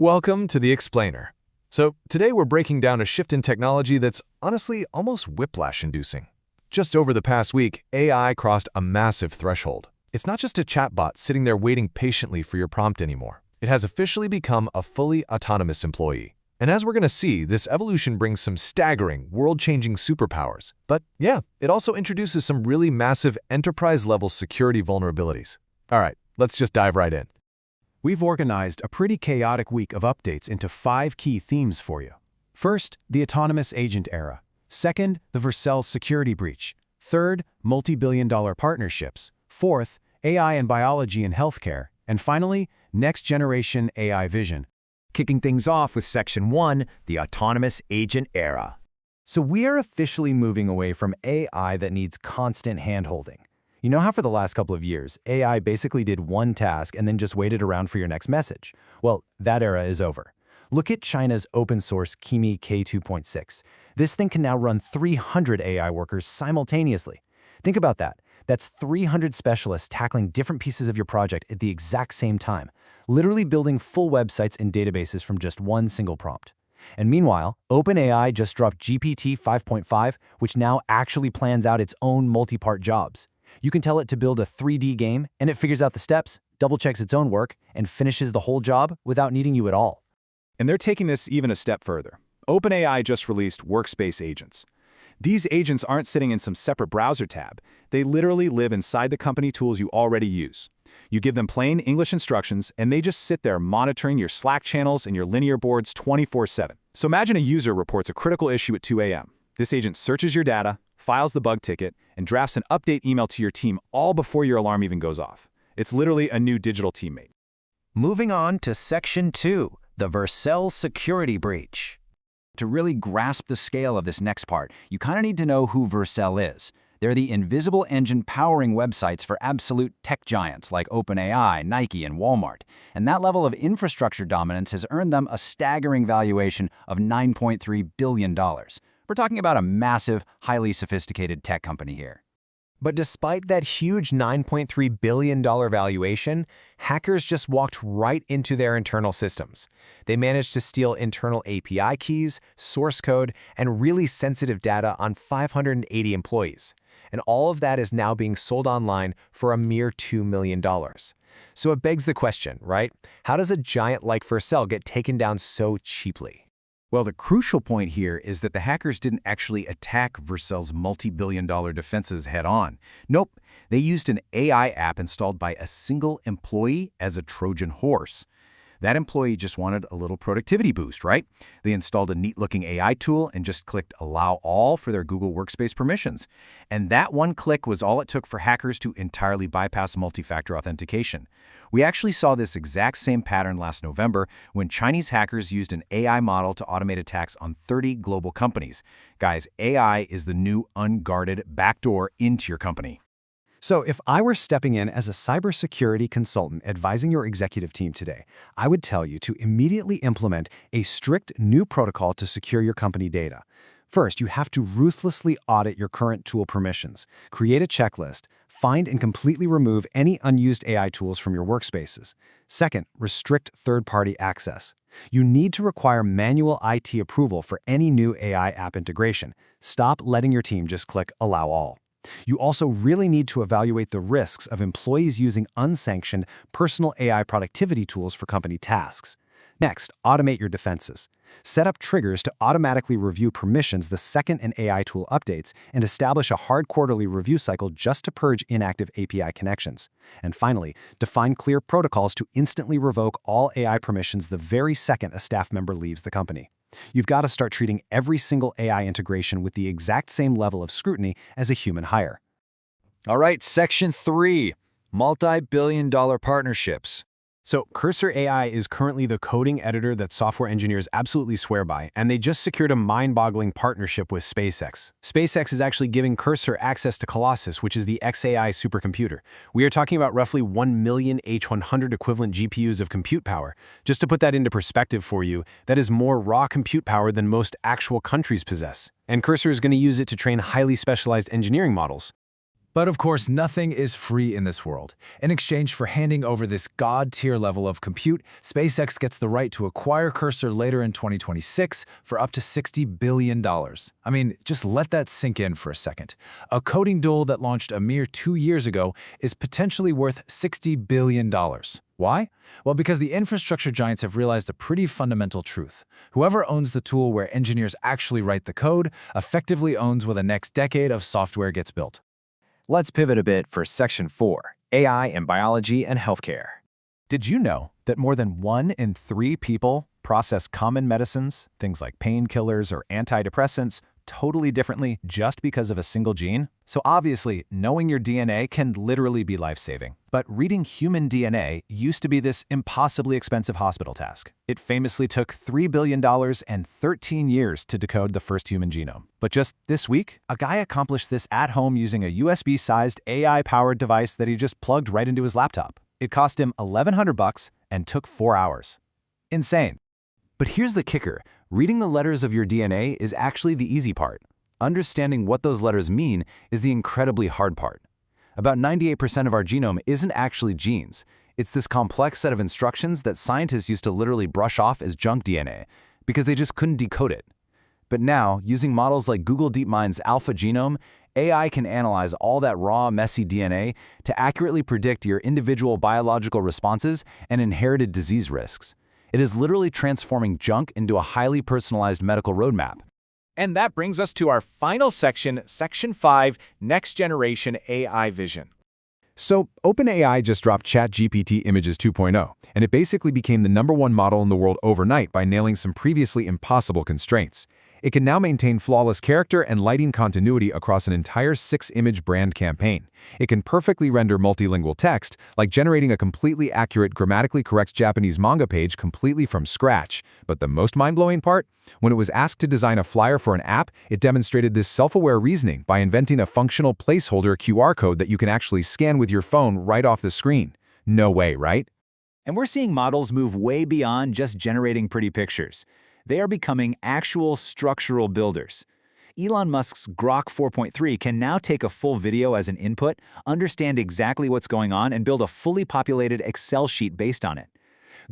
Welcome to The Explainer. So, today we're breaking down a shift in technology that's honestly almost whiplash-inducing. Just over the past week, AI crossed a massive threshold. It's not just a chatbot sitting there waiting patiently for your prompt anymore. It has officially become a fully autonomous employee. And as we're going to see, this evolution brings some staggering, world-changing superpowers. But yeah, it also introduces some really massive enterprise-level security vulnerabilities. All right, let's just dive right in. We've organized a pretty chaotic week of updates into 5 key themes for you. First, the autonomous agent era. Second, the Vercel security breach. Third, multi-billion-dollar partnerships. Fourth, AI and biology in healthcare. And finally, next-generation AI vision. Kicking things off with Section 1, the autonomous agent era. So we are officially moving away from AI that needs constant hand-holding. You know how for the last couple of years, AI basically did one task and then just waited around for your next message? Well, that era is over. Look at China's open-source China K2.6. This thing can now run 300 AI workers simultaneously. Think about that. That's 300 specialists tackling different pieces of your project at the exact same time, literally building full websites and databases from just one single prompt. And meanwhile, OpenAI just dropped GPT 5.5, which now actually plans out its own multi-part jobs. You can tell it to build a 3D game, and it figures out the steps, double-checks its own work, and finishes the whole job without needing you at all. And they're taking this even a step further. OpenAI just released workspace agents. These agents aren't sitting in some separate browser tab. They literally live inside the company tools you already use. You give them plain English instructions, and they just sit there monitoring your Slack channels and your linear boards 24/7. So imagine a user reports a critical issue at 2 a.m. This agent searches your data, files the bug ticket, and drafts an update email to your team all before your alarm even goes off. It's literally a new digital teammate. Moving on to Section 2, the Vercel security breach. To really grasp the scale of this next part, you kind of need to know who Vercel is. They're the invisible engine powering websites for absolute tech giants like OpenAI, Nike, and Walmart. And that level of infrastructure dominance has earned them a staggering valuation of $9.3 billion. We're talking about a massive, highly sophisticated tech company here. But despite that huge $9.3 billion valuation, hackers just walked right into their internal systems. They managed to steal internal API keys, source code, and really sensitive data on 580 employees. And all of that is now being sold online for a mere $2 million. So it begs the question, right? How does a giant like Vercel get taken down so cheaply? Well, the crucial point here is that the hackers didn't actually attack Vercel's multi-billion-dollar defenses head-on. Nope, they used an AI app installed by a single employee as a Trojan horse. That employee just wanted a little productivity boost, right? They installed a neat-looking AI tool and just clicked Allow All for their Google Workspace permissions. And that one click was all it took for hackers to entirely bypass multi-factor authentication. We actually saw this exact same pattern last November when Chinese hackers used an AI model to automate attacks on 30 global companies. Guys, AI is the new unguarded backdoor into your company. So if I were stepping in as a cybersecurity consultant advising your executive team today, I would tell you to immediately implement a strict new protocol to secure your company data. First, you have to ruthlessly audit your current tool permissions, create a checklist, find and completely remove any unused AI tools from your workspaces. Second, restrict third-party access. You need to require manual IT approval for any new AI app integration. Stop letting your team just click Allow All. You also really need to evaluate the risks of employees using unsanctioned personal AI productivity tools for company tasks. Next, automate your defenses. Set up triggers to automatically review permissions the second an AI tool updates and establish a hard quarterly review cycle just to purge inactive API connections. And finally, define clear protocols to instantly revoke all AI permissions the very second a staff member leaves the company. You've got to start treating every single AI integration with the exact same level of scrutiny as a human hire. All right, Section 3, multi-billion-dollar partnerships. So Cursor AI is currently the coding editor that software engineers absolutely swear by, and they just secured a mind-boggling partnership with SpaceX. SpaceX is actually giving Cursor access to Colossus, which is the XAI supercomputer. We are talking about roughly 1 million H100 equivalent GPUs of compute power. Just to put that into perspective for you, that is more raw compute power than most actual countries possess. And Cursor is going to use it to train highly specialized engineering models. But of course, nothing is free in this world. In exchange for handing over this god-tier level of compute, SpaceX gets the right to acquire Cursor later in 2026 for up to $60 billion. I mean, just let that sink in for a second. A coding duel that launched a mere 2 years ago is potentially worth $60 billion. Why? Well, because the infrastructure giants have realized a pretty fundamental truth. Whoever owns the tool where engineers actually write the code effectively owns where the next decade of software gets built. Let's pivot a bit for Section 4, AI in Biology and Healthcare. Did you know that more than 1 in 3 people process common medicines, things like painkillers or antidepressants, totally differently just because of a single gene? So obviously, knowing your DNA can literally be life-saving. But reading human DNA used to be this impossibly expensive hospital task. It famously took $3 billion and 13 years to decode the first human genome. But just this week, a guy accomplished this at home using a USB-sized AI-powered device that he just plugged right into his laptop. It cost him $1,100 and took 4 hours. Insane. But here's the kicker. Reading the letters of your DNA is actually the easy part. Understanding what those letters mean is the incredibly hard part. About 98% of our genome isn't actually genes. It's this complex set of instructions that scientists used to literally brush off as junk DNA because they just couldn't decode it. But now, using models like Google DeepMind's Alpha Genome, AI can analyze all that raw, messy DNA to accurately predict your individual biological responses and inherited disease risks. It is literally transforming junk into a highly personalized medical roadmap. And that brings us to our final section, Section 5, Next Generation AI Vision. So, OpenAI just dropped ChatGPT Images 2.0, and it basically became the #1 model in the world overnight by nailing some previously impossible constraints. It can now maintain flawless character and lighting continuity across an entire 6-image brand campaign. It can perfectly render multilingual text, like generating a completely accurate, grammatically correct Japanese manga page completely from scratch. But the most mind-blowing part? When it was asked to design a flyer for an app, it demonstrated this self-aware reasoning by inventing a functional placeholder QR code that you can actually scan with your phone right off the screen. No way, right? And we're seeing models move way beyond just generating pretty pictures. They are becoming actual structural builders. Elon Musk's Grok 4.3 can now take a full video as an input, understand exactly what's going on, and build a fully populated Excel sheet based on it.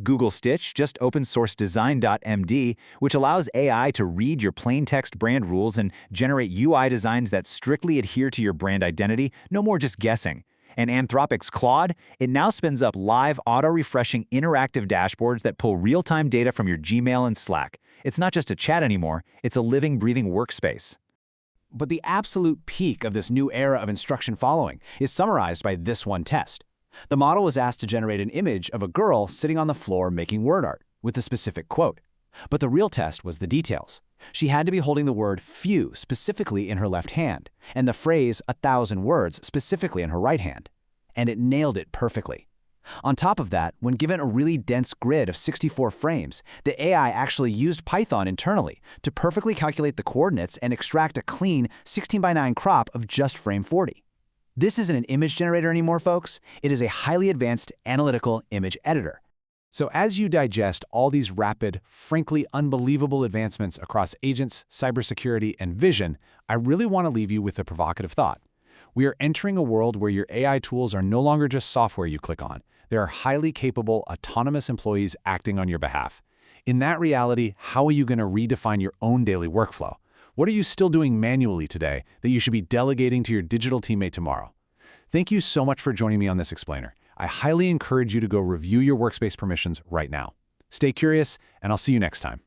Google Stitch just open source design.md, which allows AI to read your plain text brand rules and generate UI designs that strictly adhere to your brand identity, no more just guessing. And Anthropic's Claude, it now spins up live, auto-refreshing interactive dashboards that pull real-time data from your Gmail and Slack. It's not just a chat anymore, it's a living, breathing workspace. But the absolute peak of this new era of instruction following is summarized by this one test. The model was asked to generate an image of a girl sitting on the floor making word art with a specific quote. But the real test was the details. She had to be holding the word few specifically in her left hand, and the phrase 1,000 words specifically in her right hand. And it nailed it perfectly. On top of that, when given a really dense grid of 64 frames, the AI actually used Python internally to perfectly calculate the coordinates and extract a clean 16:9 crop of just frame 40. This isn't an image generator anymore, folks. It is a highly advanced analytical image editor. So as you digest all these rapid, frankly unbelievable advancements across agents, cybersecurity, and vision, I really want to leave you with a provocative thought. We are entering a world where your AI tools are no longer just software you click on. They are highly capable, autonomous employees acting on your behalf. In that reality, how are you going to redefine your own daily workflow? What are you still doing manually today that you should be delegating to your digital teammate tomorrow? Thank you so much for joining me on this explainer. I highly encourage you to go review your workspace permissions right now. Stay curious, and I'll see you next time.